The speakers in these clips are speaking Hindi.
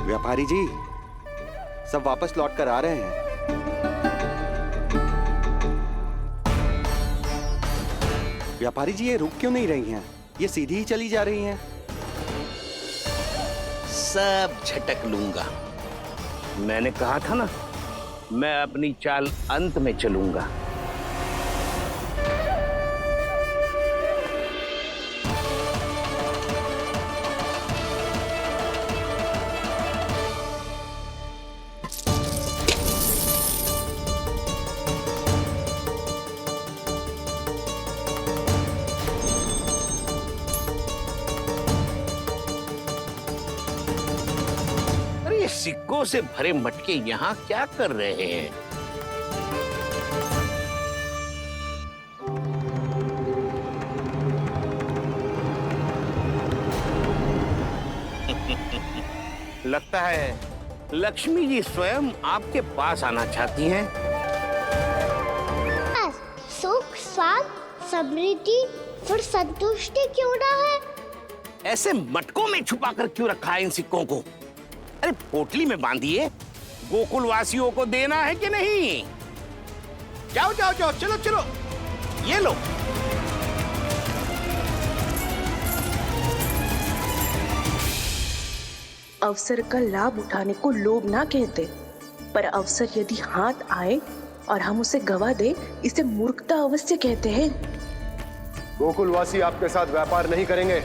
व्यापारी जी, सब वापस लौट कर आ रहे हैं। व्यापारी जी, ये रुक क्यों नहीं रही हैं? ये सीधी ही चली जा रही हैं। सब झटक लूंगा। मैंने कहा था ना, मैं अपनी चाल अंत में चलूंगा। सिक्कों से भरे मटके यहाँ क्या कर रहे हैं? लगता है लक्ष्मी जी स्वयं आपके पास आना चाहती हैं। सुख, स्वाद, समृद्धि और संतुष्टि क्यों ना है? ऐसे मटकों में छुपा कर क्यों रखा है इन सिक्कों को? अरे पोटली में बांधिए, गोकुल वासियों को देना है कि नहीं? जाओ जाओ जाओ, चलो चलो, ये लो। अवसर का लाभ उठाने को लोभ ना कहते, पर अवसर यदि हाथ आए और हम उसे गवा दे, इसे मूर्खता अवश्य कहते हैं। गोकुलवासी आपके साथ व्यापार नहीं करेंगे।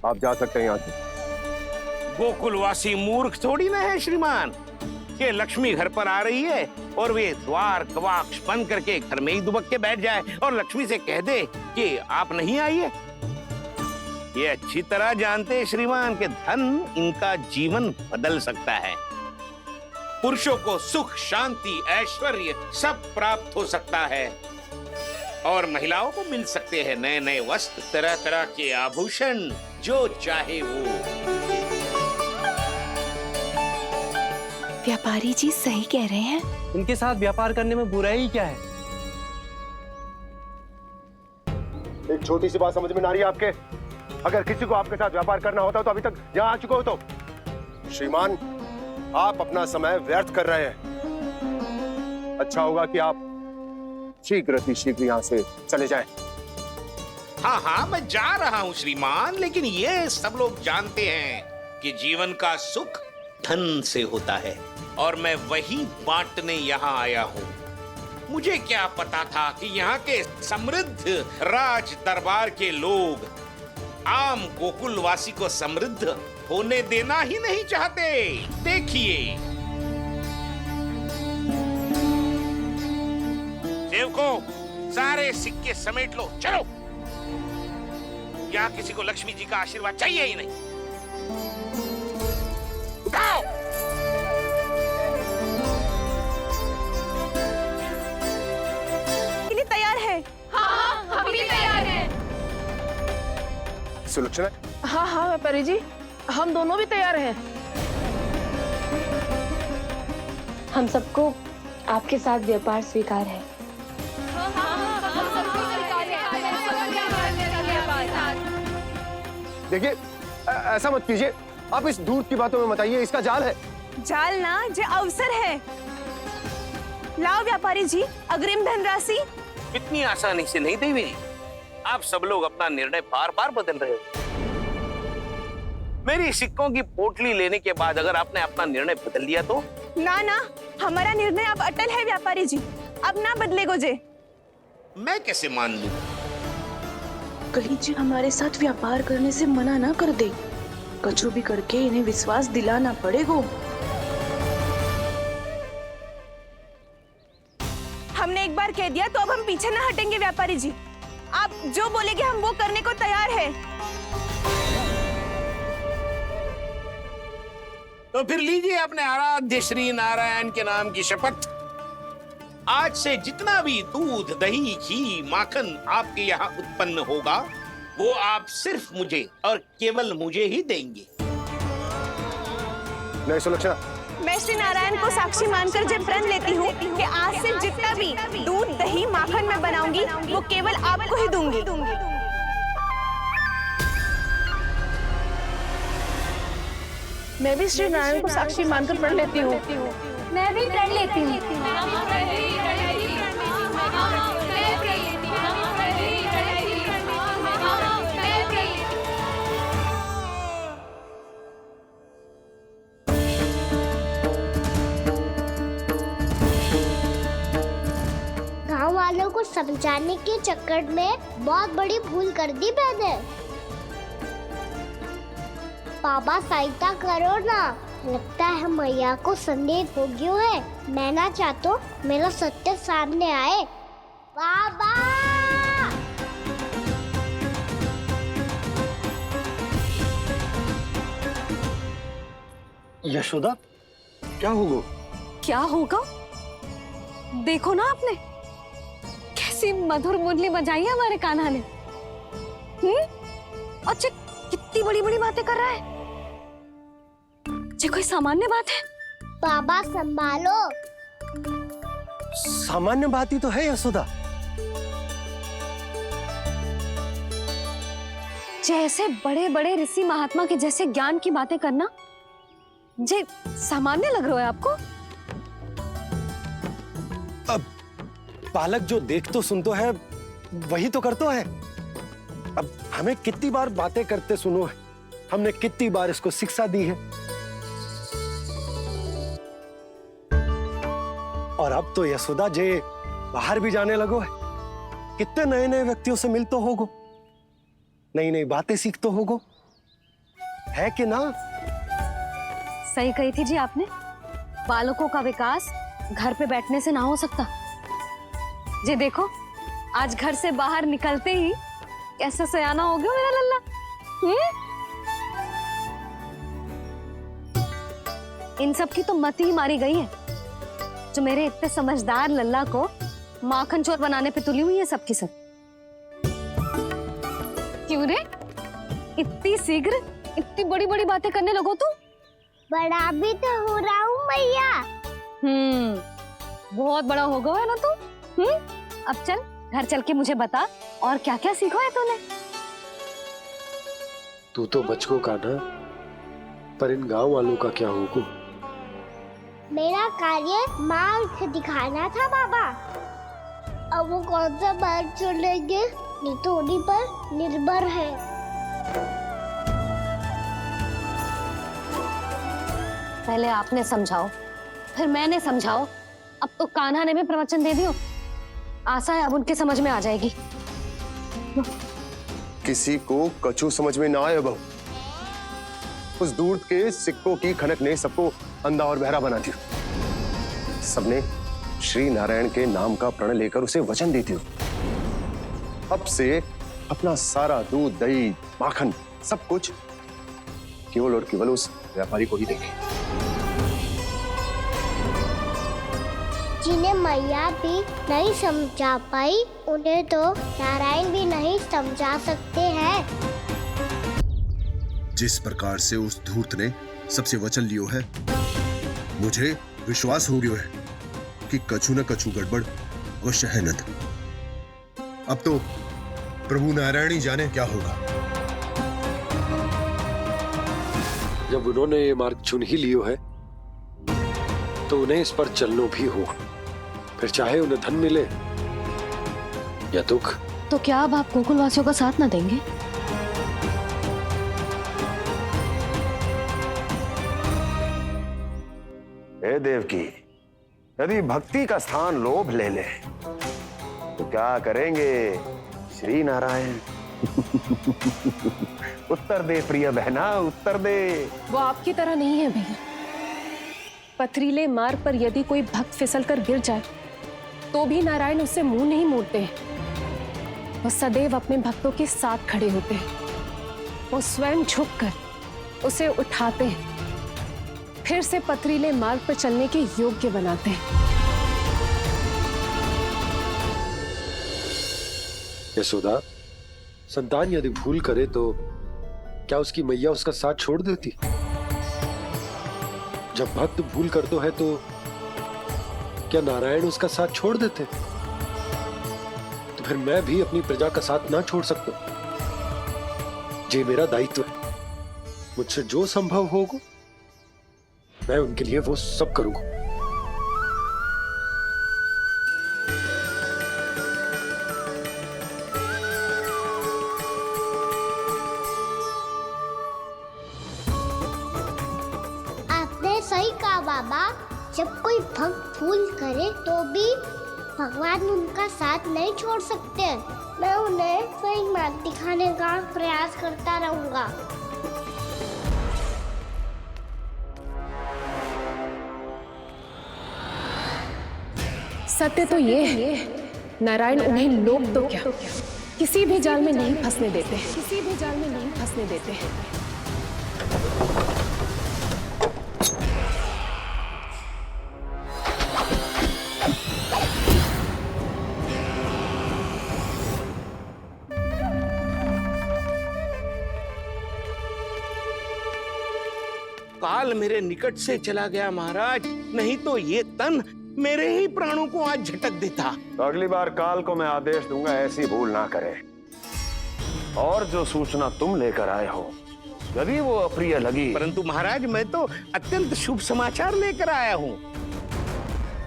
आप जा सकते हैं यहाँ से। गोकुलवासी मूर्ख थोड़ी ना है श्रीमान। ये लक्ष्मी घर पर आ रही है और वे द्वार कवाक्ष बंद करके घर में ही दुबक के बैठ जाए और लक्ष्मी से कह दे कि आप नहीं आइए। ये अच्छी तरह जानते हैं श्रीमान कि धन इनका जीवन बदल सकता है। पुरुषों को सुख, शांति, ऐश्वर्य सब प्राप्त हो सकता है और महिलाओं को मिल सकते हैं नए नए वस्त्र, तरह तरह के आभूषण, जो चाहे वो। व्यापारी जी सही कह रहे हैं। इनके साथ व्यापार करने में बुराई क्या है? एक छोटी सी बात समझ में ना रही है आपके? अगर किसी को आपके साथ व्यापार करना होता तो अभी तक यहाँ आ चुके हो। तो श्रीमान, आप अपना समय व्यर्थ कर रहे हैं। अच्छा होगा कि आप शीघ्र यहाँ से चले जाएं। हाँ हाँ, मैं जा रहा हूँ श्रीमान, लेकिन ये सब लोग जानते हैं कि जीवन का सुख धन से होता है और मैं वही बांटने यहाँ आया हूँ। मुझे क्या पता था कि यहाँ के समृद्ध राज दरबार के लोग आम गोकुलवासी को समृद्ध होने देना ही नहीं चाहते। देखिए सेवकों, सारे सिक्के समेट लो, चलो। यहाँ किसी को लक्ष्मी जी का आशीर्वाद चाहिए ही नहीं। उठाओ। तैयार है? हाँ, हम भी तैयार हैं। सुलक्षणा? हाँ हाँ व्यापारी जी, हम दोनों भी तैयार हैं। हम सबको आपके साथ व्यापार स्वीकार है। देखिए, ऐसा मत कीजिए। आप इस दूध की बातों में बताइए, इसका जाल है। जाल ना, जे अवसर है। लाओ व्यापारी जी अग्रिम धनराशि। इतनी आसानी से नहीं देवी जी। आप सब लोग अपना निर्णय बार बार बदल रहे हो। मेरी सिक्कों की पोटली लेने के बाद अगर आपने अपना निर्णय बदल लिया तो? ना ना, हमारा निर्णय अब अटल है व्यापारी जी, अब ना बदलेगो जे। मैं कैसे मान लूं? कहीं जी हमारे साथ व्यापार करने से मना ना कर दे। कछु भी करके इन्हें विश्वास दिलाना पड़ेगा। हमने एक बार कह दिया तो अब हम पीछे ना हटेंगे व्यापारी जी। आप जो बोलेंगे हम वो करने को तैयार है। तो फिर लीजिए अपने आराध्य श्री नारायण के नाम की शपथ। आज से जितना भी दूध, दही, घी, माखन आपके यहाँ उत्पन्न होगा वो आप सिर्फ मुझे और केवल मुझे ही देंगे। नहीं सुलक्षणा, मैं श्री नारायण को साक्षी मानकर जब प्रण लेती हूँ कि आज से जितना भी दूध, दही, माखन मैं बनाऊंगी वो केवल आपको ही दूंगी। मैं भी श्री नारायण को साक्षी मानकर पढ़ लेती हूँ। मैं भी पढ़ लेती हूँ। गांव वालों को समझाने के चक्कर में बहुत बड़ी भूल कर दी मैंने। बाबा सहायता करो ना, लगता है मैया को संदेह हो गया है। मैं ना चाहता मेरा सत्य सामने आए। बाबा यशोदा, क्या होगा? क्या होगा? देखो ना आपने कैसी मधुर मुरली बजाई है हमारे कान्हा ने। अच्छा कितनी बड़ी बड़ी बातें कर रहा है। ये कोई सामान्य बात है? बाबा संभालो। सामान्य बात ही तो है यशोदा। जैसे बड़े बड़े ऋषि महात्मा के जैसे ज्ञान की बातें करना जे सामान्य लग रहा है आपको? अब बालक जो देख तो सुन तो है, वही तो कर तो है। अब हमें कितनी बार बातें करते सुनो है, हमने कितनी बार इसको शिक्षा दी है। और अब तो यशोदा जे बाहर भी जाने लगो है, कितने नए नए व्यक्तियों से मिल तो होगो, नई नई बातें सीख तो होगो, है कि ना? सही कही थी जी आपने। बालकों का विकास घर पे बैठने से ना हो सकता। जी देखो, आज घर से बाहर निकलते ही कैसा सयाना हो गया मेरा लल्ला। इन सब की तो मत ही मारी गई है, जो मेरे इतने समझदार लल्ला को माखन चोर बनाने पे तुली हुई है सबकी सब। क्यों रे, इतनी शीघ्र इतनी बड़ी बड़ी बातें करने लगो तू? बड़ा भी तो हो रहा हूँ मैया। बहुत बड़ा हो गया है ना तू। अब चल घर चल के मुझे बता और क्या क्या सीखा है तूने। तू तो बचको कान्हा, पर इन गांव वालों का क्या होगा? मेरा कार्य मार्ग दिखाना था बाबा। अब वो कौन सा मार्ग चुनेंगे, ये तो उन्हीं पर निर्भर है। पहले आपने समझाओ, फिर मैंने समझाओ, अब तो कान्हा ने भी प्रवचन दे दियो। आशा है अब उनके समझ में आ जाएगी। किसी को कछु समझ में ना आए बहू। उस दूध के सिक्कों की खनक ने सबको अंधा और बहरा बना दिया। सबने श्री नारायण के नाम का प्रण लेकर उसे वचन देती हो। अब से अपना सारा दूध, दही, माखन सब कुछ केवल और केवल उस व्यापारी को ही देंगे। जिन्हें मैया भी नहीं समझा पाई, उन्हें तो नारायण भी नहीं समझा सकते हैं। जिस प्रकार से उस धूर्त ने सबसे वचन लियो है, मुझे विश्वास हो गयो है कि कछु न कछु गड़बड़ अवश्य है नंद। अब तो प्रभु नारायण ही जाने क्या होगा। जब उन्होंने ये मार्ग चुन ही लियो है, तो उन्हें इस पर चलना भी होगा, फिर चाहे उन्हें धन मिले या दुख। तो क्या अब आप गोकुलवासियों का साथ ना देंगे? हे देवकी, यदि भक्ति का स्थान लोभ ले ले तो क्या करेंगे श्री नारायण? उत्तर दे प्रिय बहना, उत्तर दे। वो आपकी तरह नहीं है भैया। पथरीले मार्ग पर यदि कोई भक्त फिसल कर गिर जाए तो भी नारायण उससे मुंह नहीं मोड़ते हैं। वो सदैव अपने भक्तों के साथ खड़े होते हैं। वो स्वयं झुककर उसे उठाते हैं, फिर से पथरीले मार्ग पर चलने के योग्य बनाते हैं। यशोदा, संतान यदि भूल करे तो क्या उसकी मैया उसका साथ छोड़ देती? जब भक्त भूल करते है तो क्या नारायण उसका साथ छोड़ देते? तो फिर मैं भी अपनी प्रजा का साथ ना छोड़ सकता। ये मेरा दायित्व है। मुझसे जो संभव होगा मैं उनके लिए वो सब करूंगा। आपने सही कहा बाबा, जब कोई भक्त भूल करे तो भी भगवान उनका साथ नहीं छोड़ सकते। मैं उन्हें सही मार्ग दिखाने का प्रयास करता रहूंगा। सत्य तो ये है, नारायण उन्हें लोग तो क्या किसी भी जाल में नहीं फंसने देते, किसी भी जाल में नहीं फंसने देते। काल मेरे निकट से चला गया महाराज, नहीं तो ये तन मेरे ही प्राणों को आज झटक देता। तो अगली बार काल को मैं आदेश दूंगा ऐसी भूल ना करे। और जो सूचना तुम लेकर आए हो यदि वो अप्रिय लगी, परंतु महाराज मैं तो अत्यंत शुभ समाचार लेकर आया हूँ।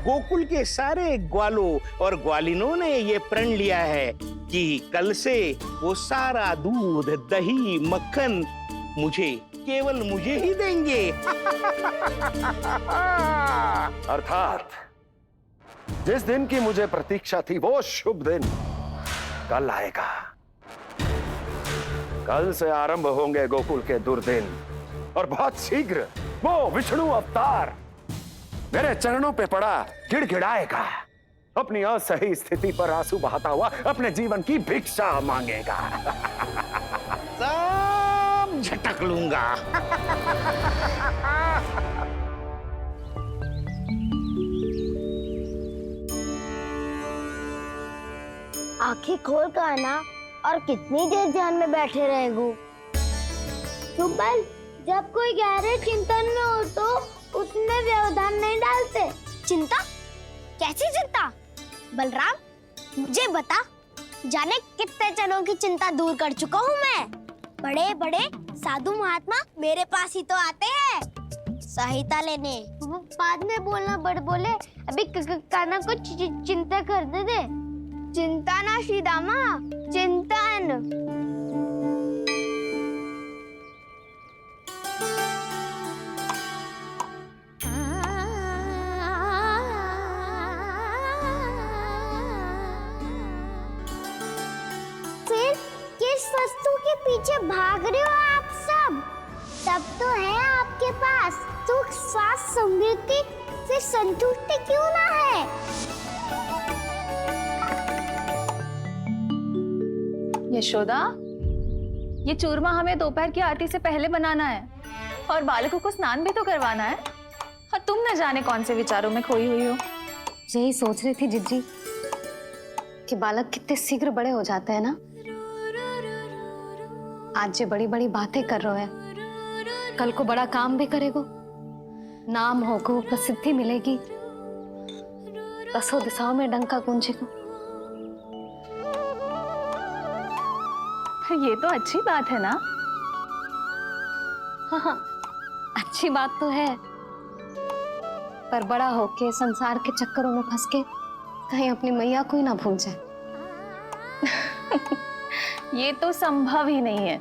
गोकुल के सारे ग्वालों और ग्वालिनों ने ये प्रण लिया है कि कल से वो सारा दूध, दही, मक्खन केवल मुझे ही देंगे। अर्थात जिस दिन की मुझे प्रतीक्षा थी वो शुभ दिन कल आएगा। कल से आरंभ होंगे गोकुल के दुर्दिन, और बहुत शीघ्र वो विष्णु अवतार मेरे चरणों पे पड़ा गिड़गिड़ाएगा, अपनी असही स्थिति पर आंसू बहाता हुआ अपने जीवन की भिक्षा मांगेगा। सब झटक लूंगा। आंखें खोल कर आना, और कितनी देर ध्यान में बैठे रहेगो? सुबह जब कोई गहरे चिंतन में हो तो उसमें व्यवधान नहीं डालते। चिंता? कैसी चिंता? बलराम मुझे बता, जाने कितने जनों की चिंता दूर कर चुका हूँ मैं। बड़े बड़े साधु महात्मा मेरे पास ही तो आते हैं सहायता लेने। बाद में बोलना बड़ बोले, अभी काना को चिंता कर दे। चिंता ना श्रीदामा, चिंतन। फिर किस वस्तु के पीछे भाग रहे हो आप सब? तब तो है आपके पास सुख, स्वास्थ्य, समृद्धि, फिर संतुष्टि क्यों ना है? यशोदा, ये चूरमा हमें दोपहर की आरती से पहले बनाना है और बालकों को स्नान भी तो करवाना है, और तुम न जाने कौन से विचारों में खोई हुई हो। यही सोच रही थी जिज्जी कि बालक कितने शीघ्र बड़े हो जाते हैं ना। आज जो बड़ी बड़ी बातें कर रहे हैं, कल को बड़ा काम भी करेगो, नाम होगो, प्रसिद्धि मिलेगी, दसों दिशाओं में डंका गूंजेगा। ये तो अच्छी बात है ना? हाँ, अच्छी बात तो है, पर बड़ा होके संसार के चक्करों में फंस के कहीं अपनी मैया को ही ना भूल जाए। ये तो संभव ही नहीं है।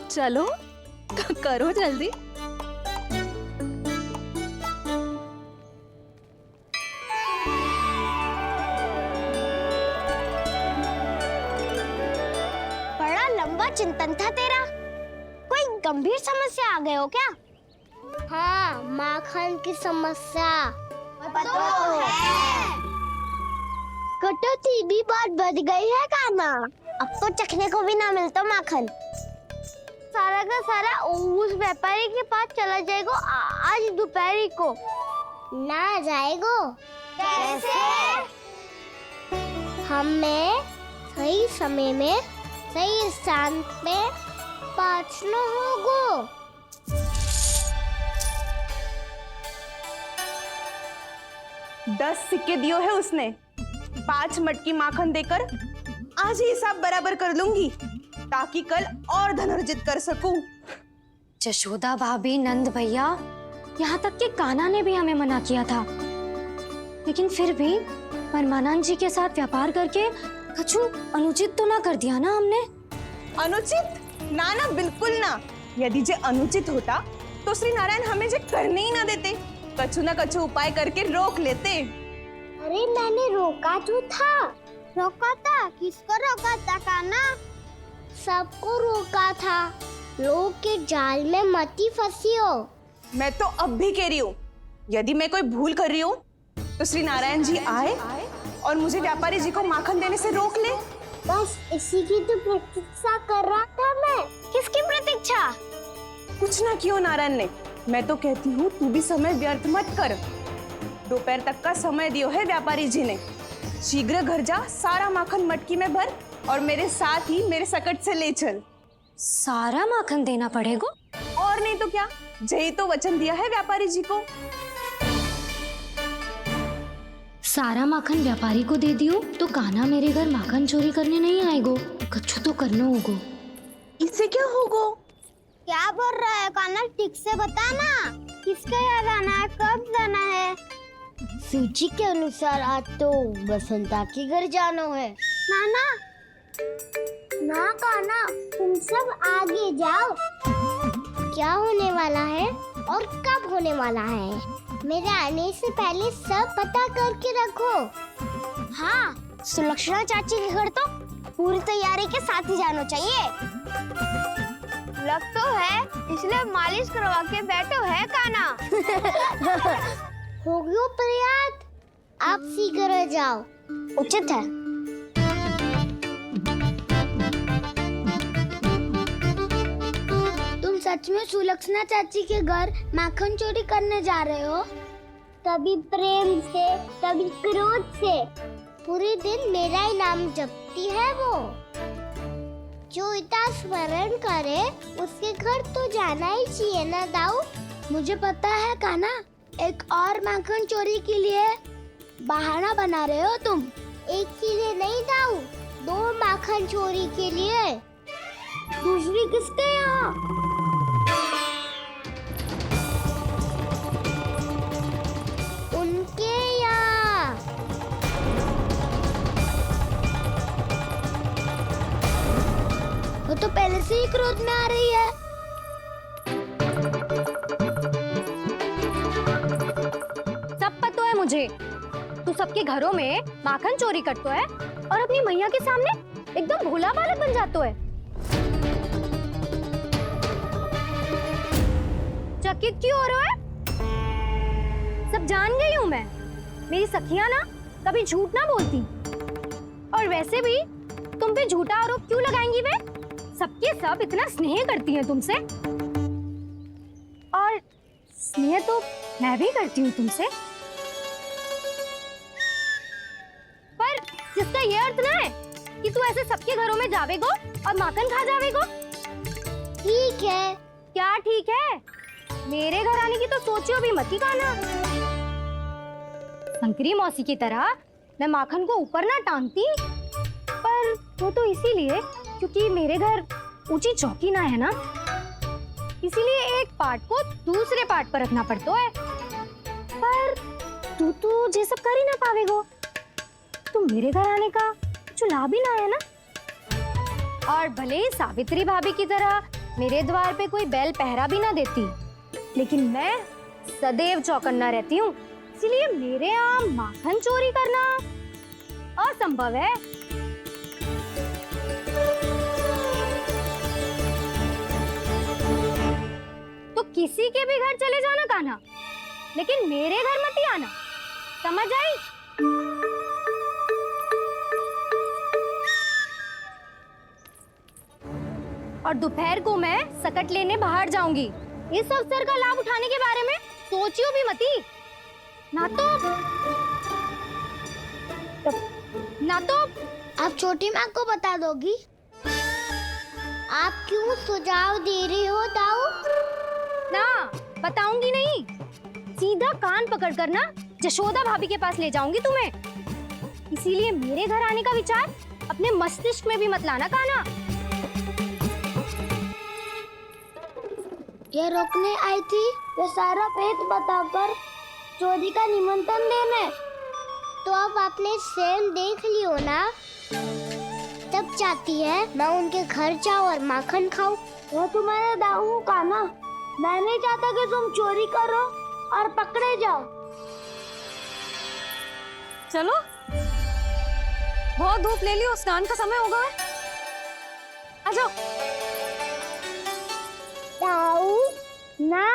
चलो करो जल्दी। बड़ा लंबा चिंतन था तेरा। कोई गंभीर समस्या आ गए हो क्या? हाँ, माखन की समस्या तो है। कटौती भी बहुत बढ़ गई है काना। अब तो चखने को भी ना मिलता माखन। सारा का सारा उस व्यापारी के पास चला जाएगा आज दोपहर को। ना जाएगो? कैसे? हमें सही समय में सही स्थान पे पहुंचना होगा। दस सिक्के दियो है उसने, 5 मटकी माखन देकर आज ही हिसाब बराबर कर लूंगी, ताकि कल और धन अर्जित कर सकूं। जशोदा भाभी, नंद भैया, यहाँ तक कि कान्हा ने भी हमें मना किया था, लेकिन फिर भी परमानंद जी के साथ व्यापार करके कछु अनुचित तो ना कर दिया ना हमने? अनुचित? ना ना, बिल्कुल ना। यदि जे अनुचित होता तो श्री नारायण हमें जे करने ही ना देते, कछु ना कछु उपाय करके रोक लेते। अरे मैंने रोका तो था। रोका था? किसको रोका था कान्हा? सबको रोका था। लोग के जाल में मत ही फंसी हो। मैं तो अब भी कह रही हूँ, यदि मैं कोई भूल कर रही हूँ तो श्री नारायण जी आए और मुझे व्यापारी जी को माखन देने से रोक ले। बस इसी की तो प्रतीक्षा कर रहा था मैं। किसकी प्रतीक्षा? कुछ ना किया नारायण ने। मैं तो कहती हूँ तू भी समय व्यर्थ मत कर। दोपहर तक का समय दियो है व्यापारी जी ने। शीघ्र घर जा, सारा माखन मटकी में भर और मेरे साथ ही मेरे सकट से ले चल। सारा माखन देना पड़ेगा? और नहीं तो क्या, यही तो वचन दिया है व्यापारी जी को। सारा माखन व्यापारी को दे दियो तो कान्हा मेरे घर माखन चोरी करने नहीं आएगो। कछु तो करना होगो। इससे क्या होगो? क्या बोल रहा है कान्हा? ठीक से बता ना। किसका यहाँ जाना है, कब जाना है? सूची के अनुसार आज तो बसंता के घर जाना है। नाना ना कान्हा, तुम सब आगे जाओ। क्या होने वाला है और कब होने वाला है, मेरे आने से पहले सब पता करके रखो। हाँ, सुलक्षणा चाची के घर तो पूरी तैयारी के साथ ही जाना चाहिए। लग तो है, इसलिए मालिश करवा के बैठो है कान्हा। हो गयो प्रयास, आप शीघ्र जाओ, उचित है। तुम सच में सुलक्षणा चाची के घर माखन चोरी करने जा रहे हो? कभी प्रेम से, कभी क्रोध से, पूरे दिन मेरा ही नाम जपती है वो। जो इतना स्मरण करे उसके घर तो जाना ही चाहिए ना दाऊ। मुझे पता है कान्हा, एक और माखन चोरी के लिए बहाना बना रहे हो तुम। एक के लिए नहीं दाऊ, 2 माखन चोरी के लिए। दूसरी किसके यहाँ? उनके यहाँ। वो तो पहले से ही क्रोध में आ रही है। सब पता है मुझे, तू सबके घरों में माखन चोरी करतो है और अपनी मैया के सामने एकदम भोला बालक बन जातो है। चकित क्यों हो रहा है? सब जान गई हूँ मैं। मेरी सखियां ना कभी झूठ ना बोलती, और वैसे भी तुम पे झूठा आरोप क्यों लगाएंगी वे? सबके सब इतना स्नेह करती हैं तुमसे, और स्नेह तो मैं भी करती हूँ तुमसे, पर जिसका ये अर्थ ना है कि तू ऐसे सबके घरों में जावेगो और माखन खा जावेगो। ठीक है। क्या ठीक है? मेरे घर आने की तो सोचियो भी मत ही कान्हा। शंकरी मौसी की तरह मैं माखन को ऊपर ना टांगती, पर वो तो इसीलिए क्योंकि मेरे घर ऊंची चौकी ना है ना, इसीलिए एक पार्ट को दूसरे पार्ट पर रखना पड़ता है। पर तू तो ये सब कर ही ना पावेगो, तो मेरे घर आने का कुछ लाभ ही ना है ना। और भले ही सावित्री भाभी की तरह मेरे द्वार पे कोई बैल पहरा भी ना देती, लेकिन मैं सदैव चौकन्ना रहती हूँ, इसीलिए मेरे यहाँ माखन चोरी करना असंभव है। तो किसी के भी घर चले जाना कान्हा, लेकिन मेरे घर मत ही आना, समझ आई? और दोपहर को मैं सकट लेने बाहर जाऊंगी। इस अवसर का लाभ उठाने के बारे में सोचियो भी मती, ना तो आप छोटी माँ को बता दोगी? आप क्यों सुझाव दे रही हो दाऊ? ना, बताऊंगी नहीं। सीधा कान पकड़ कर ना जशोदा भाभी के पास ले जाऊंगी तुम्हें। इसीलिए मेरे घर आने का विचार अपने मस्तिष्क में भी मत लाना कान्हा। ये रोकने आई थी ये सारा पेट बताकर चोरी का निमंत्रण देने। तो अब आपने सेल देख लियो ना, तब चाहती है मैं उनके घर जाऊँ और माखन खाऊं। वो तुम्हारा दाऊ का ना, मैं नहीं चाहता कि तुम चोरी करो और पकड़े जाओ। चलो, बहुत धूप ले लियो, स्नान का समय होगा है। आ जाओ। दाऊ ना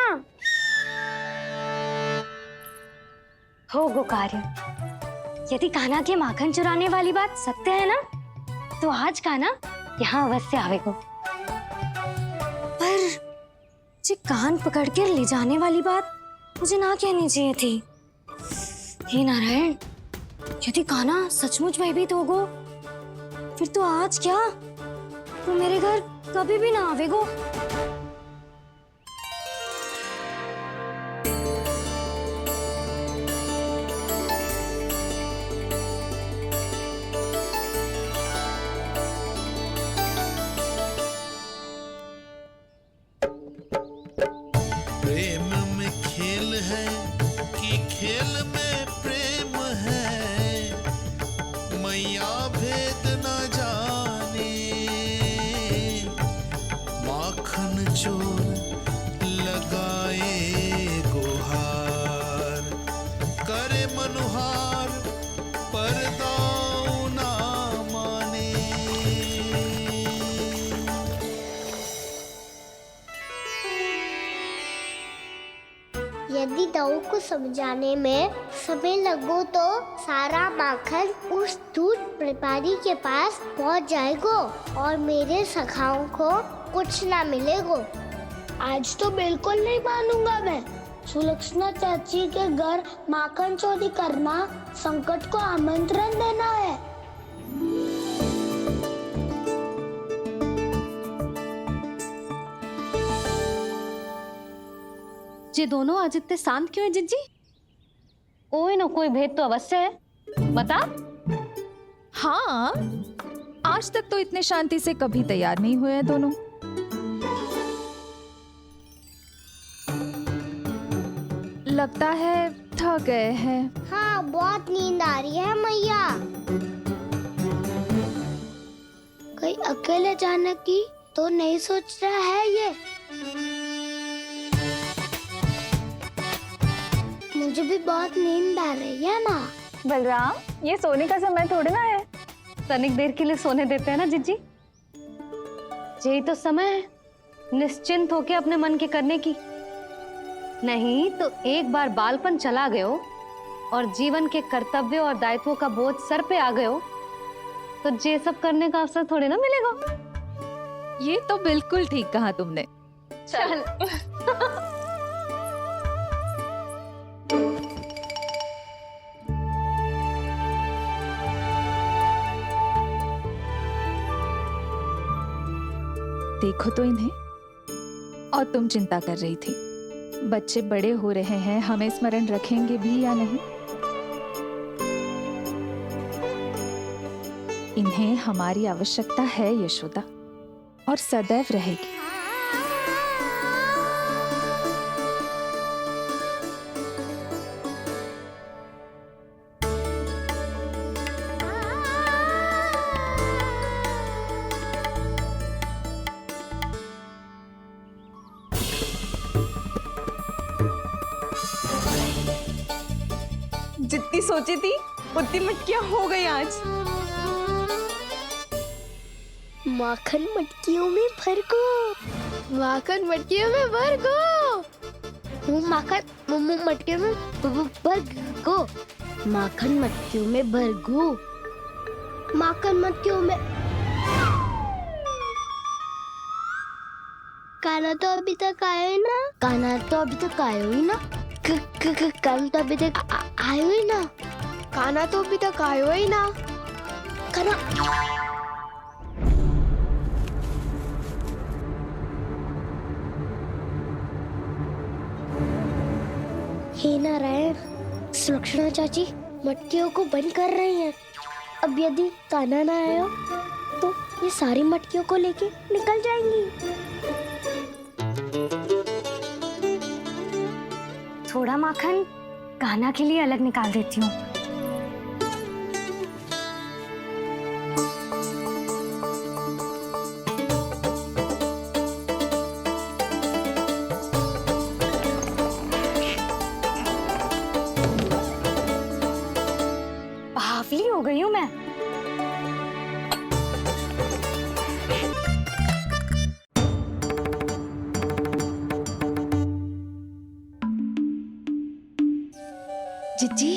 हो गो कार्य। यदि कान्हा के माखन चुराने वाली बात सत्य है ना, तो आज कान्हा यहाँ अवश्य आवेगो। पर जी कान पकड़ कर ले जाने वाली बात मुझे ना कहनी चाहिए थी। हे नारायण, यदि कान्हा सचमुच भयभीत होगो, फिर तो आज क्या, तो मेरे घर कभी भी ना आवेगो। प्रेम में खेल है कि खेल में प्रेम है, मैया भेद न जाने। माखन चोर लगाए गुहार, करे मनुहार पर दाऊ ना माने। यदि दाऊ को समझाने में समय लगो तो सारा माखन उस दूध व्यापारी के पास पहुंच जाएगो और मेरे सखाओं को कुछ ना मिलेगो। आज तो बिल्कुल नहीं मानूंगा मैं। सुलक्षणा चाची के घर माखन चोरी करना संकट को आमंत्रण देना है। ये दोनों आज इतने शांत क्यों है जिज्जी? कोई ना कोई भेद तो अवश्य है, बता। हाँ, आज तक तो इतने शांति से कभी तैयार नहीं हुए हैं दोनों। लगता है थक गए हैं। हाँ, बहुत नींद आ रही है मैया। कहीं अकेले जाने की तो नहीं सोच रहा है ये? मुझे भी बहुत नींद आ रही है ना। बलराम, ये सोने का समय थोड़ी ना है। तनिक देर के लिए सोने देते हैं ना जिज्जी। यही तो समय है निश्चिंत होके अपने मन के करने की। नहीं तो एक बार बालपन चला गयो और जीवन के कर्तव्यों और दायित्वों का बोझ सर पे आ गयो, तो ये सब करने का अवसर थोड़ी ना मिलेगा। ये तो बिल्कुल ठीक कहा तुमने। चल। देखो तो इन्हें, और तुम चिंता कर रही थी बच्चे बड़े हो रहे हैं, हमें स्मरण रखेंगे भी या नहीं। इन्हें हमारी आवश्यकता है यशोदा, और सदैव रहेगी। जितनी सोची थी उतनी मटकियां हो गई आज। माखन मटकियों में भर गो, माखन मटकियों में भर गो, माखन मटकियों में भर गो, माखन मटकियों में भर गो, माखन मटकियों में। कान्हा तो अभी तक आया ही ना, कान्हा तो अभी तक आया ही ना, कान्हा तो अभी तक आयो ही ना, कान्हा तो अभी तक आयो ही ना, कान्हा। हे नारायण, सुलक्षणा चाची मटकियों को बंद कर रही हैं। अब यदि कान्हा ना आया तो ये सारी मटकियों को लेके निकल जाएंगी। थोड़ा माखन कान्हा के लिए अलग निकाल देती हूँ। बावली हो गई हूँ मैं। जिज्जी,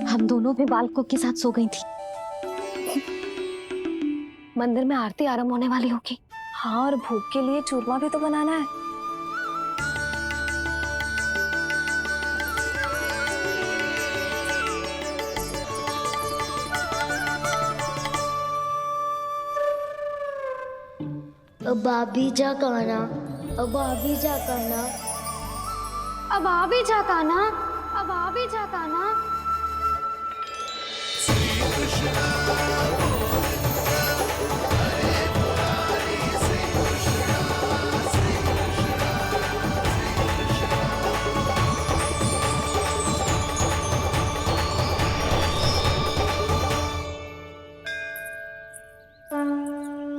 हम दोनों भी बालकों के साथ सो गई थी। मंदिर में आरती आरंभ होने वाली होगी। हाँ, और भूख के लिए चूरमा भी तो बनाना है। अब आ भी जा कान्हा, अब आ भी जा कान्हा, अब आ भी जा कान्हा, अब आ भी जा कान्हा।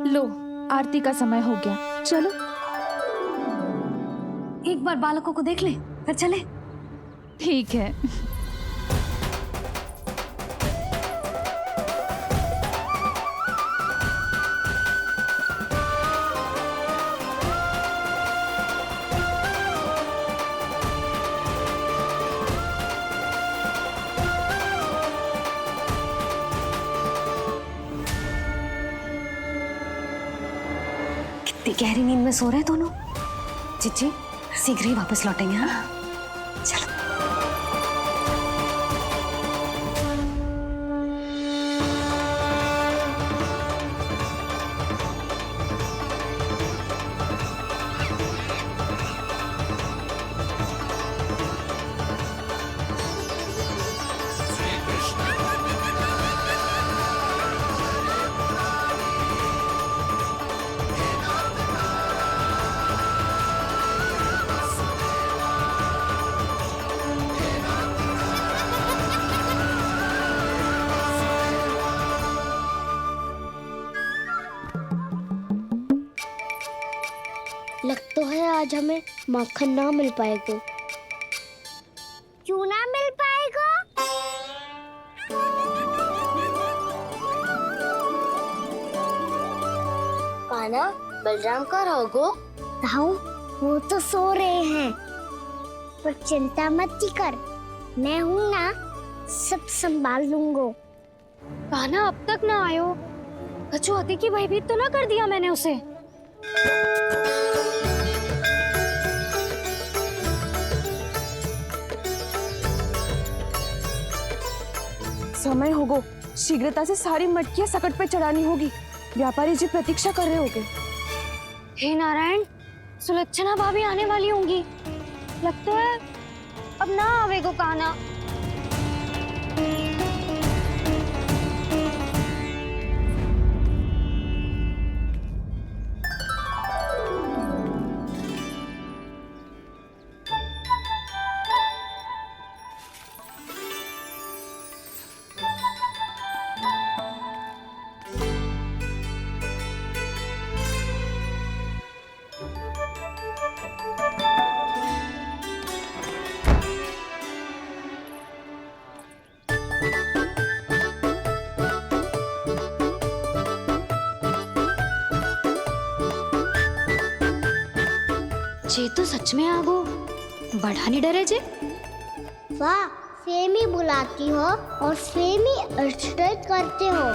लो, आरती का समय हो गया, चलो। एक बार बालकों को देख ले, फिर चले। ठीक है। कितनी गहरी नींद में सो रहे हैं दोनों। जिज्जी शीघ्र ही वापस लौटेंगे। हाँ, चलो। लग तो है आज हमें माखन ना मिल पाएगा। क्यों ना मिल पाएगा? कान्हा, बलराम का रहोगो? ताऊ, वो तो सो रहे हैं, पर चिंता मत कर, मैं हूँ ना, सब संभाल लूंगा। कान्हा अब तक ना आयो, कचौती की भयभीत तो ना कर दिया मैंने उसे। समय होगो, शीघ्रता से सारी मटकियां सकट पे चढ़ानी होगी। व्यापारी जी प्रतीक्षा कर रहे होंगे। हे नारायण, सुलक्षणा भाभी आने वाली होंगी। लगता है अब ना आवेगो कान्हा। जे तो सच में आगो, बढ़ा नहीं डरे जे। वाह, सेम ही बुलाती हो और सेम ही अर्चना करते हो।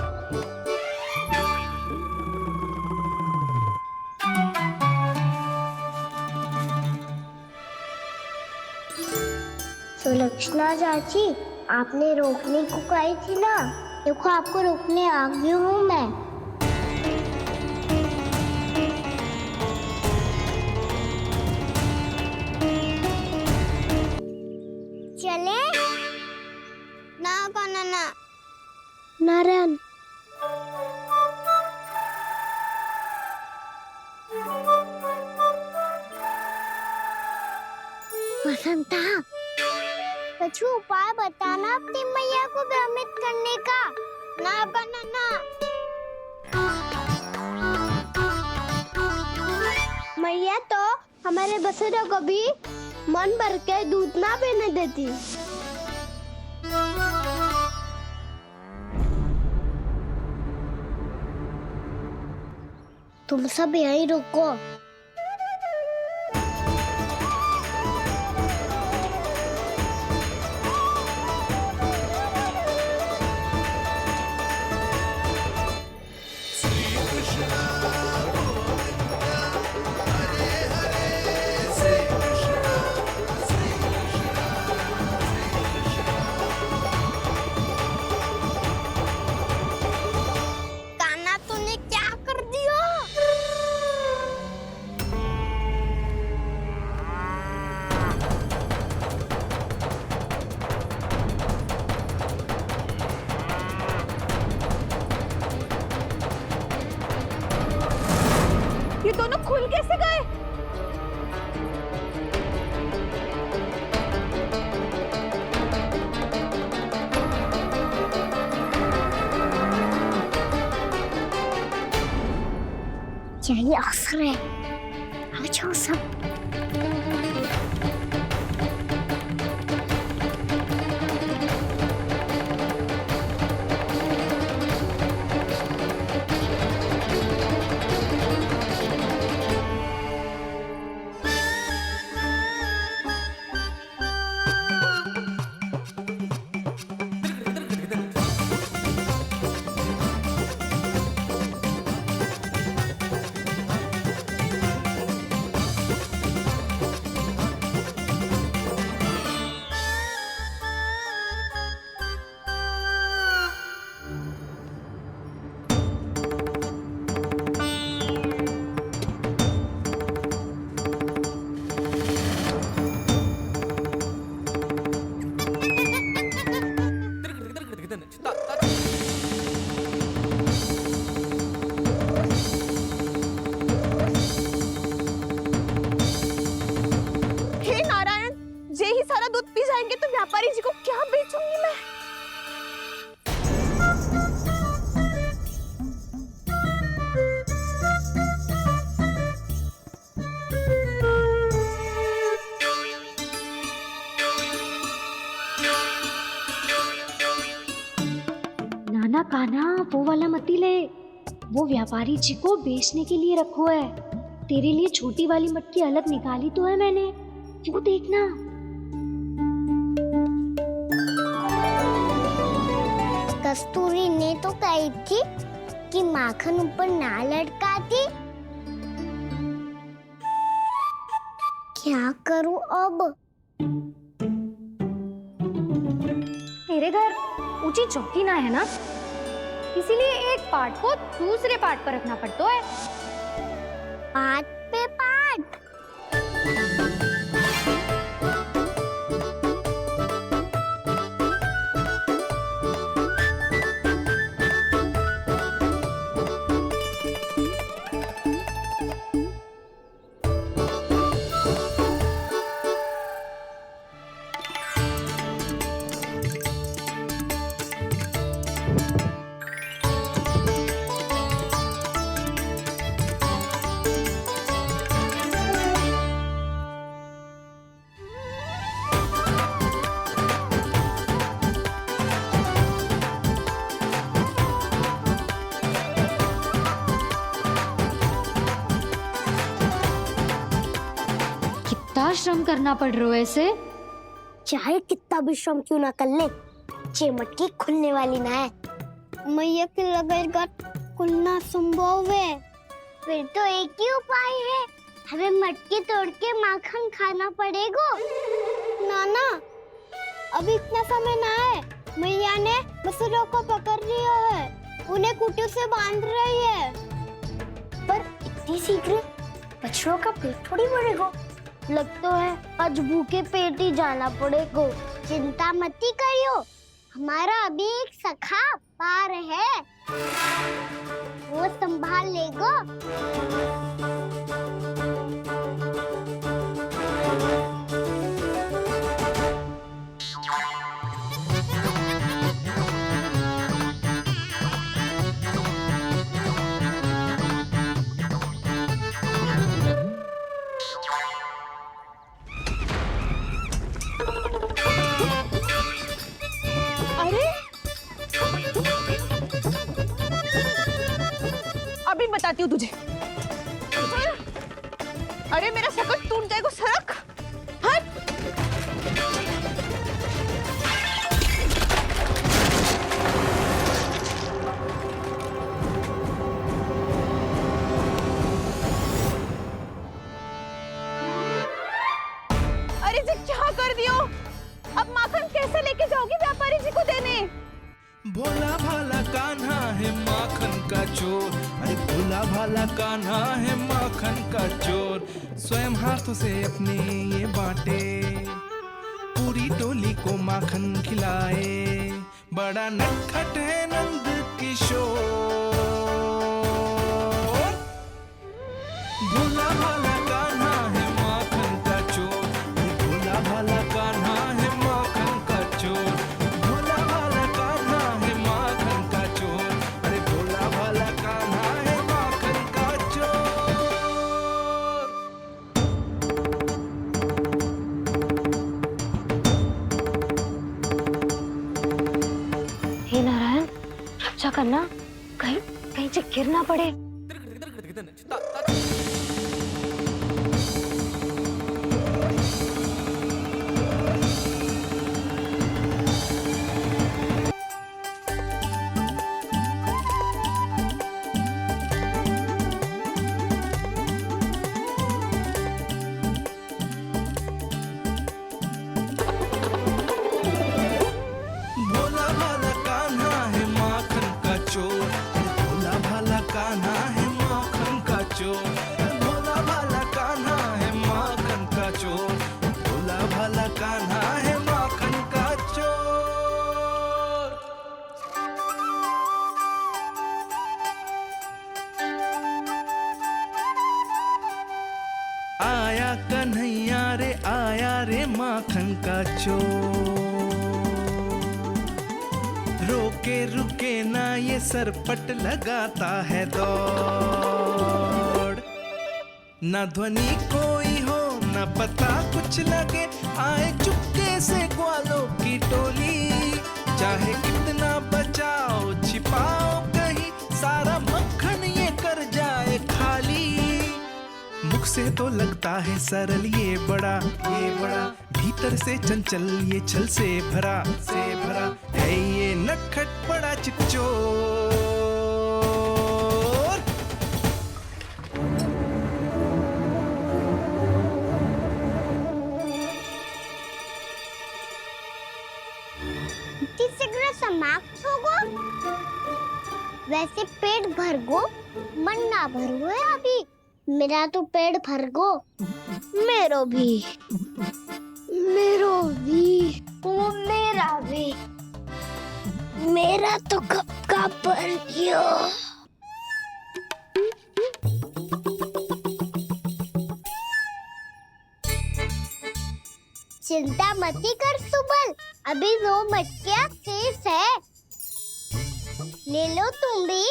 सुलक्षणा चाची, आपने रोकने को कही थी ना, देखो आपको रोकने आ गई हूँ मैं। चले ना कान्हा ना। नारायण, बसंता, कछु उपाय बताना अपनी मैया को भ्रमित करने का। ना बनाना। मैया तो हमारे बसेरा को भी मन भर के दूध ना पीने देती। तुम सब यहीं रुको। कान्हा तूने क्या कर दिया? ये दोनों खुल कैसे गए? यही अवसर है। अब जाओ सब। हे नारायण, जे ही सारा दूध पी जाएंगे तो व्यापारी जी को क्या बेचूंगी मैं? नाना कान्हा, वो वाला मती ले। वो व्यापारी जी को बेचने के लिए रखो है। तेरे लिए छोटी वाली मटकी अलग निकाली तो है मैंने, वो देखना। कस्तूरी ने तो कही थी कि माखन ऊपर ना लटकाती। क्या करूं अब? मेरे घर ऊंची चौकी ना है ना, इसीलिए एक पार्ट को दूसरे पार्ट पर रखना पड़ता है। पार्ट पे पार्ट। कितना श्रम करना पड़ रहा है ऐसे। चाहे कितना भी श्रम क्यों ना कर ले, ये मटकी खुलने वाली ना है। मैया के लगेगा खुलना संभव है। फिर तो एक ही उपाय है, हमें मटकी तोड़ के माखन खाना पड़ेगा। नाना, अभी इतना समय ना है। मैया ने बसुरों को पकड़ लिया है, उन्हें कुटियों से बांध रही है। पर इतनी शीघ्र बछड़ों का पेट थोड़ी भरेगा। लगता है आज भूखे पेट ही जाना पड़ेगा। चिंता मत करियो, हमारा अभी एक सखा पार है, वो संभाल लेगा। बताती हूँ तुझे। अरे मेरा सकट टूट जाएगा, सरक हट। अरे जी क्या कर दियो? अब माखन कैसे लेके जाओगे व्यापारी जी को देने? भोला भाला कान्हा है माखन का चोर, अरे भोला भाला कान्हा है माखन का चोर। स्वयं हाथों से अपने ये बांटे, पूरी टोली को माखन खिलाए। बड़ा नटखट है नंद किशोर। भोला भाला कान्हा है माखन का चोर, भोला भाला कान्हा है माखन का चोर। भोला भाला कान्हा है माखन का चोर, अरे भोला भाला कान्हा है माखन का चोर। हे नारायण, रक्षा करना, कहीं कहीं से गिर ना पड़े। भोला भाला कान्हा है माखन का चोर, भोला भाला कान्हा है माखन का चोर। भोला भाला कान्हा है माखन का चोर, भोला भाला कान्हा है माखन का चोर। आया कन्हैया रे आया रे माखन का चोर। रोके रुके ना ये सरपट लगाता है दौड़। न ध्वनि कोई हो न पता कुछ लगे, आए चुपके से ग्वालों की टोली। चाहे कितना बचाओ छिपाओ कहीं, सारा मक्खन ये कर जाए खाली। मुख से तो लगता है सरल ये बड़ा भीतर से चंचल ये छल से भरा है ये नटखट बड़ा चिकचोर। शीघ्र समाप्त होगो, वैसे पेट भर गो, मन ना भर है अभी। मेरा तो पेट भर गो, मेरो भी, मेरो भी, मेरा तो कब का भर गयो। चिंता मती कर सुबल, अभी 2 मटकियाँ शेष है, ले लो तुम भी।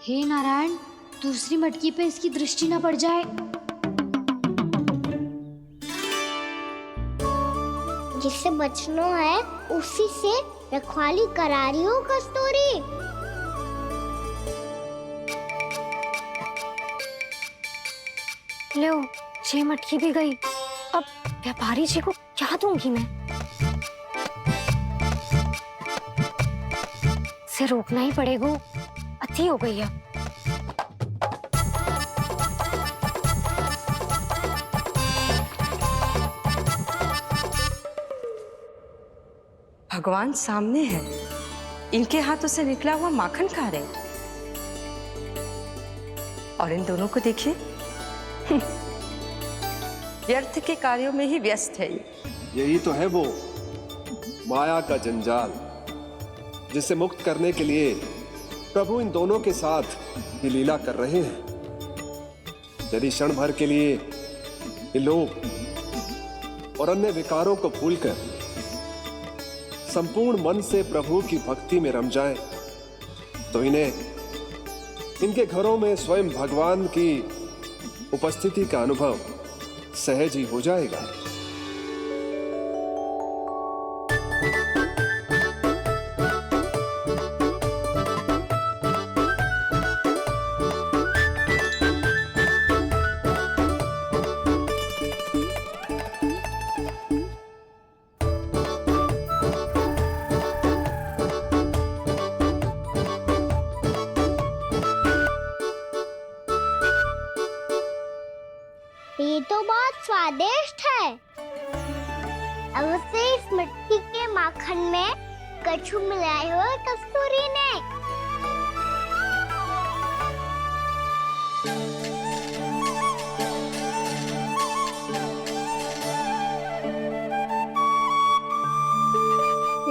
हे नारायण, दूसरी मटकी पे इसकी दृष्टि न पड़ जाए। जिससे बचना है उसी से रखवाली करा रही हो कस्तूरी। लो, 6 मटकी भी गई। अब व्यापारी जी को क्या दूंगी मैं? इसे रोकना ही पड़ेगा, अति हो गई है। भगवान सामने है, इनके हाथों से निकला हुआ माखन खा रहे, और इन दोनों को देखिए, व्यर्थ के कार्यों में ही व्यस्त है। यही तो है वो माया का जंजाल, जिसे मुक्त करने के लिए प्रभु इन दोनों के साथ ये लीला कर रहे हैं। यदि क्षण भर के लिए ये लोग और अन्य विकारों को भूलकर संपूर्ण मन से प्रभु की भक्ति में रम जाएं, तो इन्हें इनके घरों में स्वयं भगवान की उपस्थिति का अनुभव सहज ही हो जाएगा। स्वादिष्ट है। अवश्य इस मिट्टी के माखन में कछु मिलाए हो कस्तूरी ने।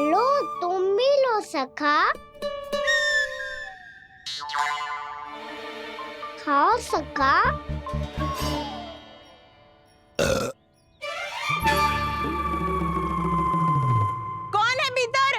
लो तुम भी लो सखा, खाओ सखा। कौन है भीतर?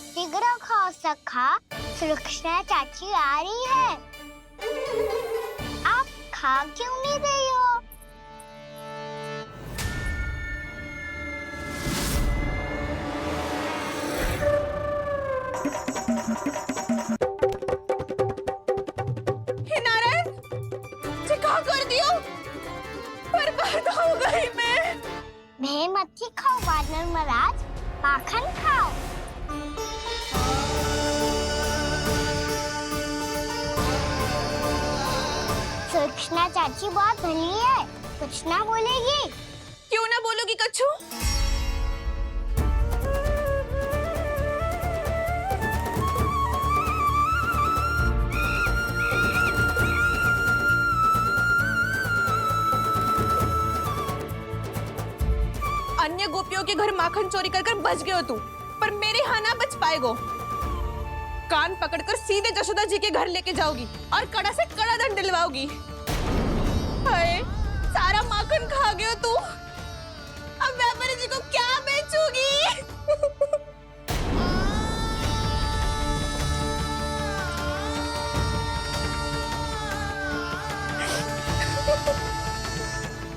शीघ्र खाओ सखा, सुलक्षणा चाची आ रही है। आप खा क्यों नहीं रही हो? हे नारायण, ये क्या कर दियो? बर्बाद हो गई मैं। मच्छी खाओ वानर महाराज, माखन खाओ। सुलक्षणा चाची बहुत भली है, कुछ ना बोलेगी। क्यों ना बोलोगी कच्छू? अन्य गोपियों के घर माखन चोरी कर बच गए हो तू, पर मेरे यहाँ ना बच पाएगो। कान पकड़कर सीधे जशोदा जी के घर लेके जाओगी और कड़ा से कड़ा दंड दिलवाओगी। हाय, सारा माखन खा गए हो तू। अब व्यापारी जी को क्या बेचूगी?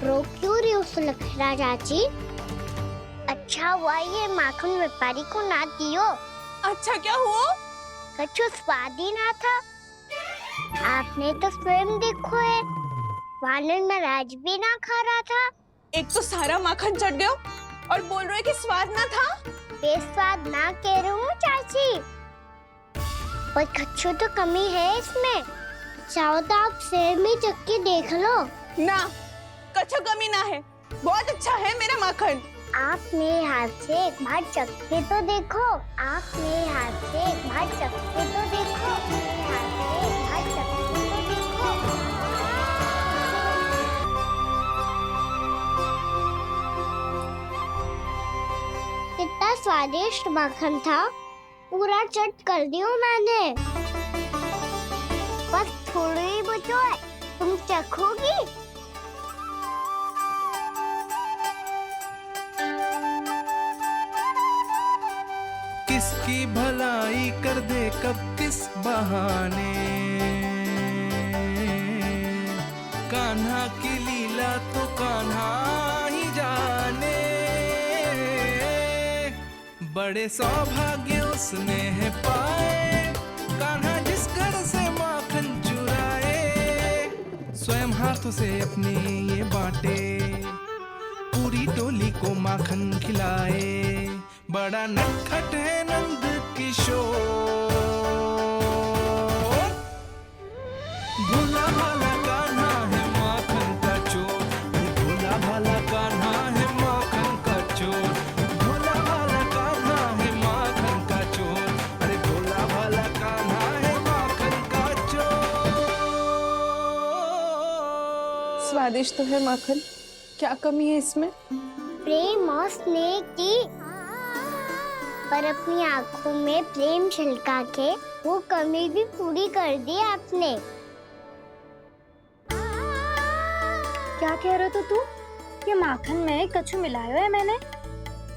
रो क्यों रही हो सुलक्षणा चाची? अच्छा हुआ ये माखन व्यापारी को ना दियो। अच्छा क्या हुआ? कछु स्वाद ही ना था। आपने तो स्वयं देखो है, वानर महाराज भी ना खा रहा था। एक तो सारा माखन चढ़ गया और बोल रहे कि स्वाद ना था। बेस्वाद ना कह रही हूँ चाची, पर कछु तो कमी है इसमें। चाहो तो आप स्वयं ही चख के देख लो। ना, कछु कमी ना है, बहुत अच्छा है मेरा माखन। आप मेरे हाथ से एक बार चख के तो देखो। आप मेरे हाथ से एक बार चख के तो देखो। मेरे हाथ से एक बार चख के तो देखो। कितना स्वादिष्ट माखन था, पूरा चट कर दियो मैंने। बस थोड़ी ही बचो है, तुम चखोगी? किसकी भलाई कर दे कब किस बहाने, कान्हा की लीला तो कान्हा ही जाने। बड़े सौभाग्य उसने है पाए, कान्हा जिस घर से माखन चुराए। स्वयं हाथों से अपने ये बांटे, पूरी टोली को माखन खिलाए। बड़ा नटखट है नंद किशोर, भोला भाला कान्हा है माखन का चोर। भोला भाला कान्हा है माखन का चोर। भोला भाला कान्हा है माखन का चोर। अरे भोला भाला कान्हा है माखन का चोर। स्वादिष्ट तो है माखन, क्या कमी है इसमें? प्रेम और स्नेह की, पर अपनी आंखों में प्रेम छलका के वो कमी भी पूरी कर दी आपने। क्या कह रहे हो तू? ये माखन में कछु मिलायो है मैंने,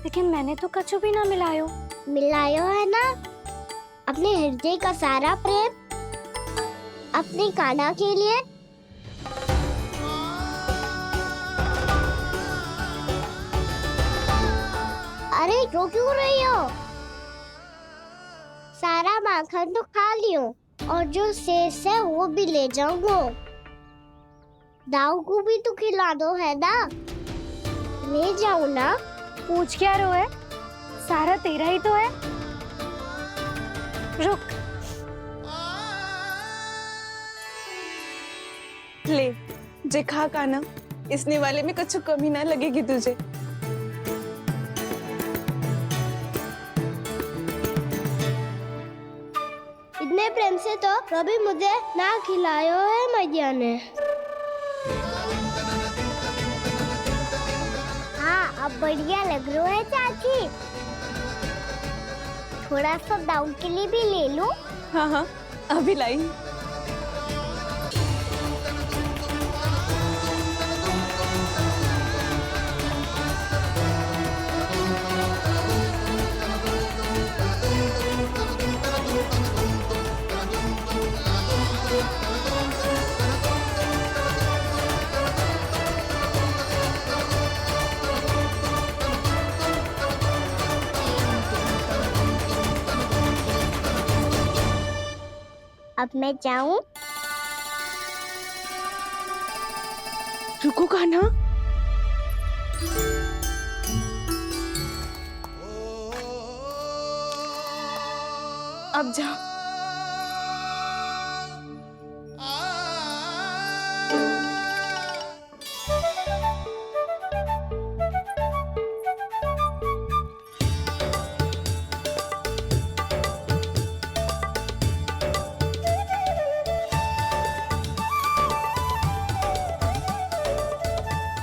लेकिन मैंने तो कछु भी ना मिलायो। मिलायो है ना अपने हृदय का सारा प्रेम अपनी कान्हा के लिए। अरे रो क्यों रही हो? सारा माखन तो खा लियो, और जो शेष है वो भी ले जाऊंगा। दाऊ को भी तो खिला दो है ना, ले जाओ ना। पूछ क्या रहो है, सारा तेरा ही तो है। रुक, ले जे खा काना, इसने वाले में कुछ कमी ना लगेगी तुझे। इतने प्रेम से तो कभी मुझे ना खिलायो है मैया ने। हाँ, अब बढ़िया लग रहा है चाची। थोड़ा सा दाऊ के लिए भी ले लो। हाँ हाँ, अभी लाई। अब मैं जाऊं? रुको कान्हा, अब जाओ।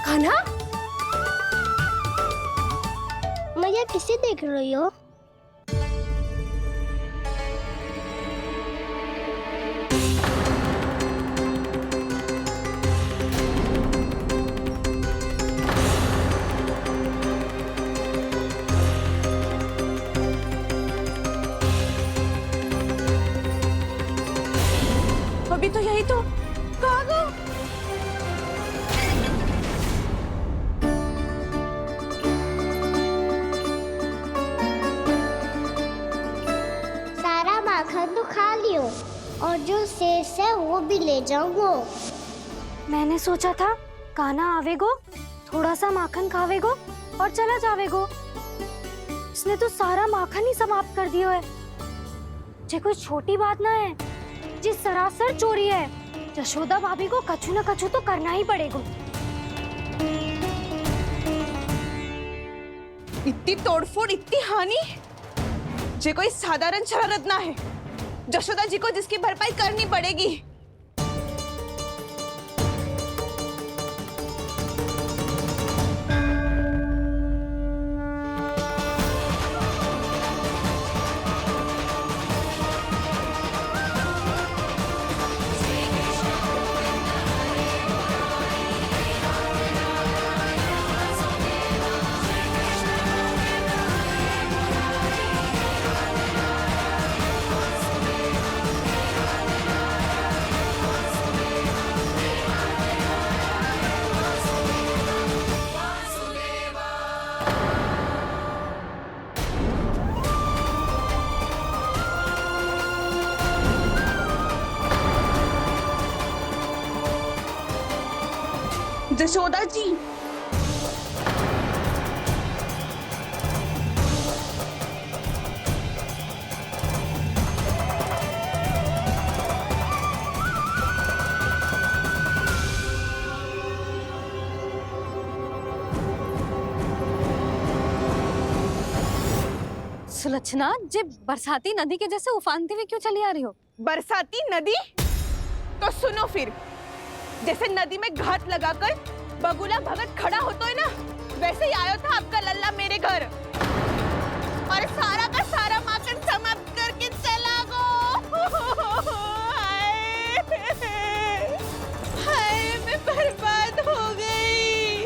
कान्हा, मैया किसे देख रही हो? अभी तो यही तो। कहाँ गो? सारा माखन तो खा लियो और जो शेष है वो भी ले जाऊंगा। मैंने सोचा था कान्हा आवेगो, थोड़ा सा माखन खावेगो और चला जावेगो। इसने तो सारा माखन ही समाप्त कर दिया है। ये कोई छोटी बात ना है, जी सरासर चोरी है। यशोदा भाभी को कछु न कछु तो करना ही पड़ेगा। इतनी तोड़फोड़, इतनी हानि, जे कोई साधारण शरारत ना है। यशोदा जी को जिसकी भरपाई करनी पड़ेगी। यशोदा जी, सुलक्षणा, जे बरसाती नदी के जैसे उफानते हुए क्यों चली आ रही हो? बरसाती नदी? तो सुनो फिर, जैसे नदी में घाट लगाकर बगुला भगत खड़ा होता है ना, वैसे ही आया था आपका लल्ला मेरे घर और सारा का सारा माखन समाप्त करके चला गो। हाय, मैं बर्बाद हो गई।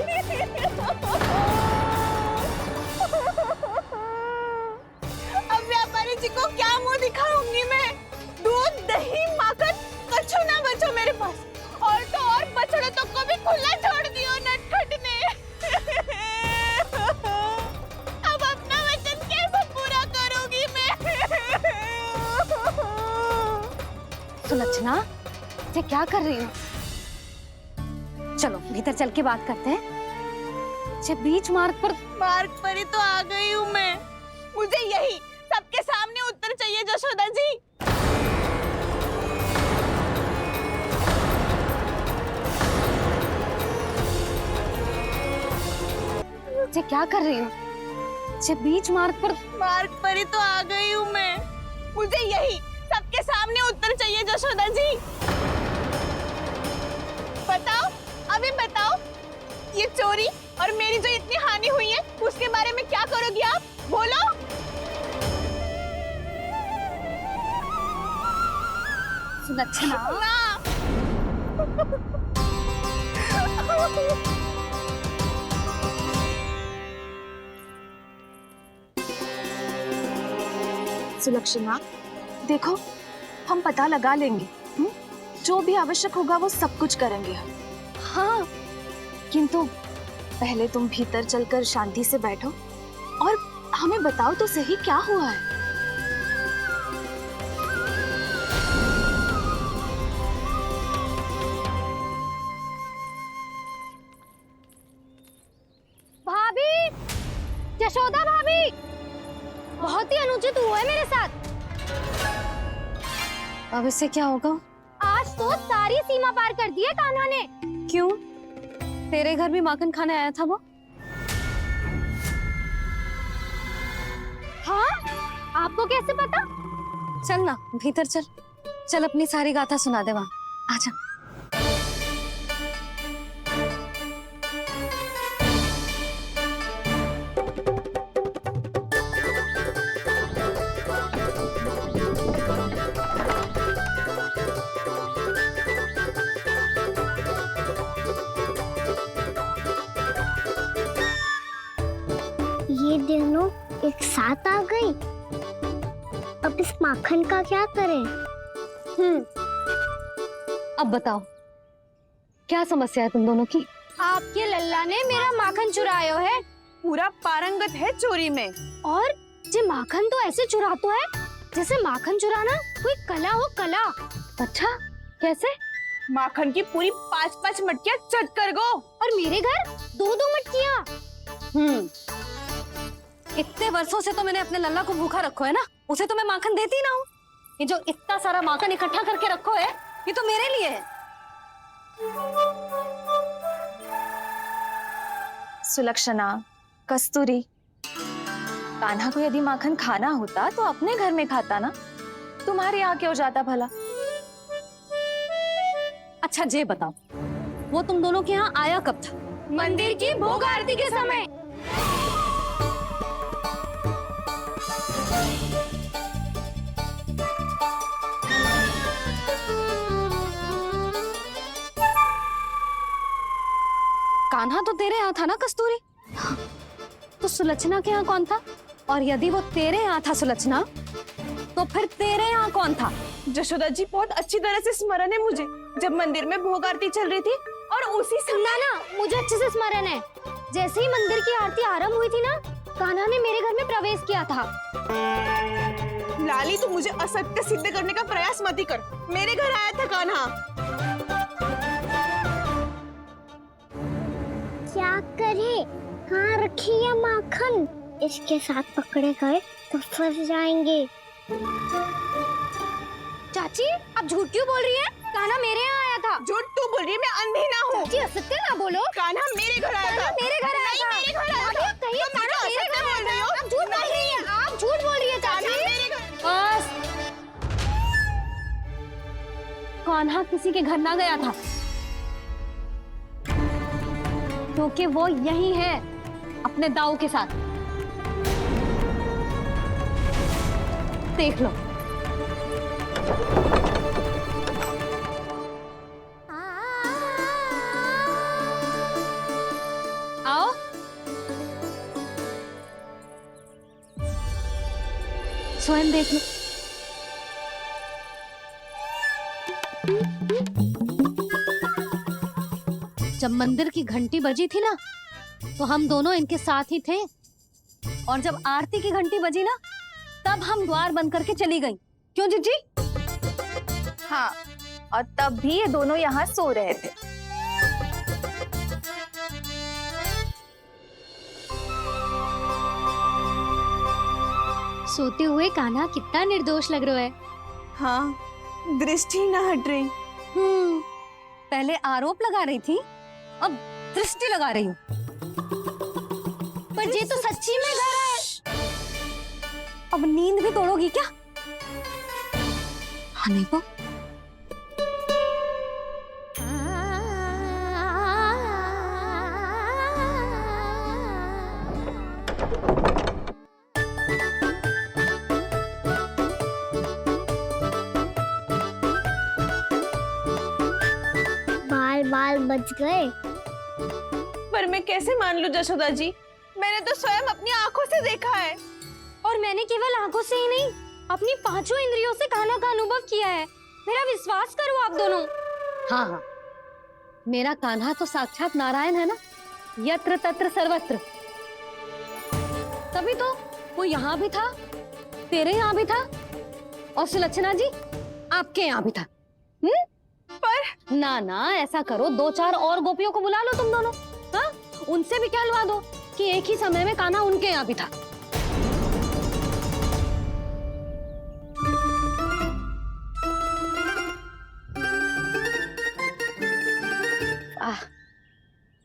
अब व्यापारी जी को क्या मुंह दिखाऊंगी मैं? दूध, दही, माखन कछु ना बचो मेरे पास। और तो और बछड़े तो को भी खुला छोड़ दियो नटखट ने। अब अपना वचन कैसे पूरा करूंगी मैं? ये क्या कर रही हो? चलो भीतर चल के बात करते हैं। ये बीच मार्ग पर ही तो आ गई हूँ मैं। मुझे यही सबके सामने उत्तर चाहिए जशोदा जी। ये क्या कर रही हो? ये बीच मार्ग पर ही तो आ गई हूँ मैं। मुझे यही सबके सामने उत्तर चाहिए जशोदा जी। बताओ, अभी बताओ, ये चोरी और मेरी जो इतनी हानि हुई है उसके बारे में क्या करोगी आप? बोलो। सुलक्षणा, सुलक्षणा, देखो हम पता लगा लेंगे। जो भी आवश्यक होगा वो सब कुछ करेंगे हम। हाँ, किंतु पहले तुम भीतर चलकर शांति से बैठो और हमें बताओ तो सही क्या हुआ है। भाभी, यशोदा भाभी, बहुत ही अनुचित हुआ है मेरे साथ। अब इससे क्या होगा? आज तो सारी सीमा पार कर दी है कान्हा ने। क्यों? तेरे घर भी माखन खाने आया था वो? हाँ? आपको कैसे पता? चल ना भीतर चल, चल अपनी सारी गाथा सुना दे वहां। आजा। ये दोनों एक साथ आ गई। अब इस माखन का क्या करें? अब बताओ क्या समस्या है तुम दोनों की? आपके लल्ला ने मेरा माखन चुरायो है। पूरा पारंगत है चोरी में। और ये माखन तो ऐसे चुरातो है जैसे माखन चुराना कोई कला हो, कला। अच्छा, कैसे? माखन की पूरी 5-5 मटकियां चट कर गो। और मेरे घर 2-2 मटकियां। इतने वर्षों से तो मैंने अपने लल्ला को भूखा रखो है ना, उसे तो मैं माखन देती ना हूँ। ये जो इतना सारा माखन इकट्ठा करके रखो है, ये तो मेरे लिए है। सुलक्षणा, कस्तूरी, कान्हा को यदि माखन खाना होता तो अपने घर में खाता ना, तुम्हारे यहाँ क्यों जाता भला? अच्छा ये बताओ, वो तुम दोनों के यहाँ आया कब था? मंदिर की भोग आरती के समय। कान्हा तो तेरे यहाँ था ना कस्तूरी? तो सुलक्षणा के यहाँ कौन था? और यदि वो तेरे यहाँ था सुलक्षणा, तो फिर तेरे यहाँ कौन था? जशोदा जी, बहुत अच्छी तरह से स्मरण है मुझे, जब मंदिर में भोग आरती चल रही थी और उसी समय ना मुझे अच्छे से स्मरण है। जैसे ही मंदिर की आरती आरंभ हुई थी ना, कान्हा ने मेरे घर में प्रवेश किया था। लाली, तू मुझे असत्य सिद्ध करने का प्रयास मत ही कर। मेरे घर आया था कान्हा। क्या करे? कहाँ रखी है माखन? इसके साथ पकड़े गए तो फंस जाएंगे। चाची, आप झूठ क्यों बोल रही हैं? कान्हा मेरे यहाँ आया था। झूठ तू बोल रही है? मैं अंधी ना हूँ। चाची, असत्य ना बोलो। कान्हा मेरे घर आया था। मेरे घर आया था। मेरे घर आया था। कहिए कान्हा मेरे घर बोल रही हो? आप झूठ बोल रही हैं। आप झूठ बोल रही है चाची। बस, कान्हा किसी के घर ना गया था, क्योंकि वो यही है अपने दाऊ के साथ। देख लो। आओ। स्वयं देख लो। जब मंदिर की घंटी बजी थी ना, तो हम दोनों इनके साथ ही थे, और जब आरती की घंटी बजी ना, तब हम द्वार बंद करके चली गई। क्यों जीजी? हाँ, और तब भी ये दोनों यहाँ सो रहे थे। सोते हुए कान्हा कितना निर्दोष लग रहा है। हाँ, दृष्टि ना हट रही। पहले आरोप लगा रही थी, अब दृष्टि लगा रही हूँ। पर ये तो सच्ची में घर है। अब नींद भी तोड़ोगी क्या? हाँ नहीं वो बाल बाल बच गए। पर मैं कैसे मान लूं जशोदा जी? मैंने तो स्वयं अपनी आंखों से देखा है। और मैंने केवल आंखों से ही नहीं, अपनी पांचों इंद्रियों से कान्हा का अनुभव किया है। मेरा विश्वास करो आप दोनों। हाँ हाँ, मेरा कान्हा तो साक्षात नारायण है ना, यत्र तत्र सर्वत्र। तभी तो वो यहाँ भी था, तेरे यहाँ भी था, और सुलक्षणा जी आपके यहाँ भी था। पर ना ना, ऐसा करो, 2-4 और गोपियों को बुला लो तुम दोनों। हाँ, उनसे भी कहलवा दो कि एक ही समय में कान्हा उनके यहाँ भी था।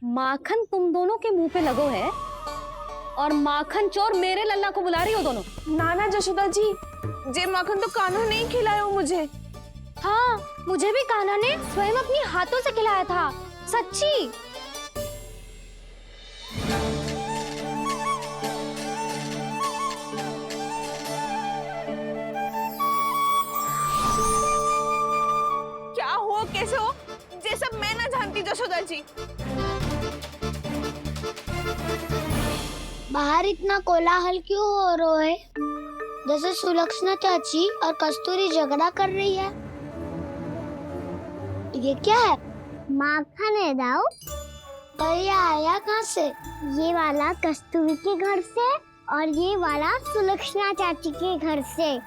माखन तुम दोनों के मुंह पे लगो है, और माखन चोर मेरे लल्ला को बुला रही हो दोनों। नाना जशोदा जी, जे माखन तो कान्हा ने ही खिलाया हो मुझे। हाँ, मुझे भी कान्हा ने स्वयं अपने हाथों से खिलाया था, सच्ची। क्या हो कैसे हो, ये सब मैं ना जानती जशोदा जी। बाहर इतना कोलाहल क्यों हो रहा है? जैसे सुलक्षणा चाची और कस्तूरी झगड़ा कर रही है। ये क्या है? माखन है दाऊ। और ये आया कहाँ से? ये वाला कस्तूरी के घर से और ये वाला सुलक्षणा चाची के घर से।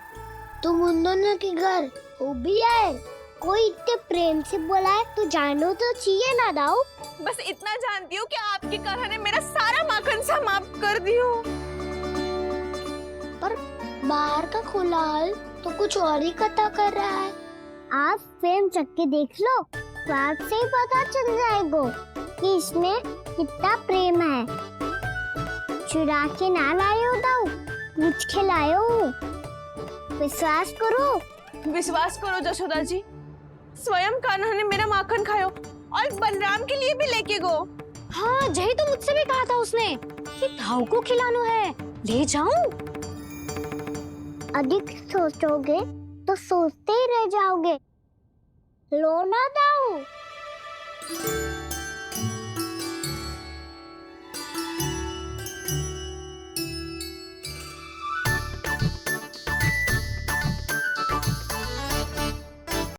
तुम उन दोनों के घर वो भी आए? कोई इतने प्रेम से बोला है तो जानो तो चाहिए ना दाऊ। बस इतना जानती हूँ कि आपके कान्हा ने मेरा सारा माखन समाप्त कर दियो। पर बाहर का कोलाहल तो कुछ और ही कथा कर रहा है। आप स्वयं चख के देख लो, स्वाद से ही पता चल जाएगा कि इसमें कितना प्रेम है। चुरा के ना लाए हो दाऊ, पूछ के लाए हो। विश्वास करो जशोदा जी, स्वयं कान्हा ने मेरा माखन खायो और बलराम के लिए भी लेके गो। हाँ, जही तो मुझसे भी कहा था उसने कि दाऊ को खिलाना है, ले जाऊं। अधिक सोचोगे तो सोचते ही रह जाओगे। लो ना दाऊ।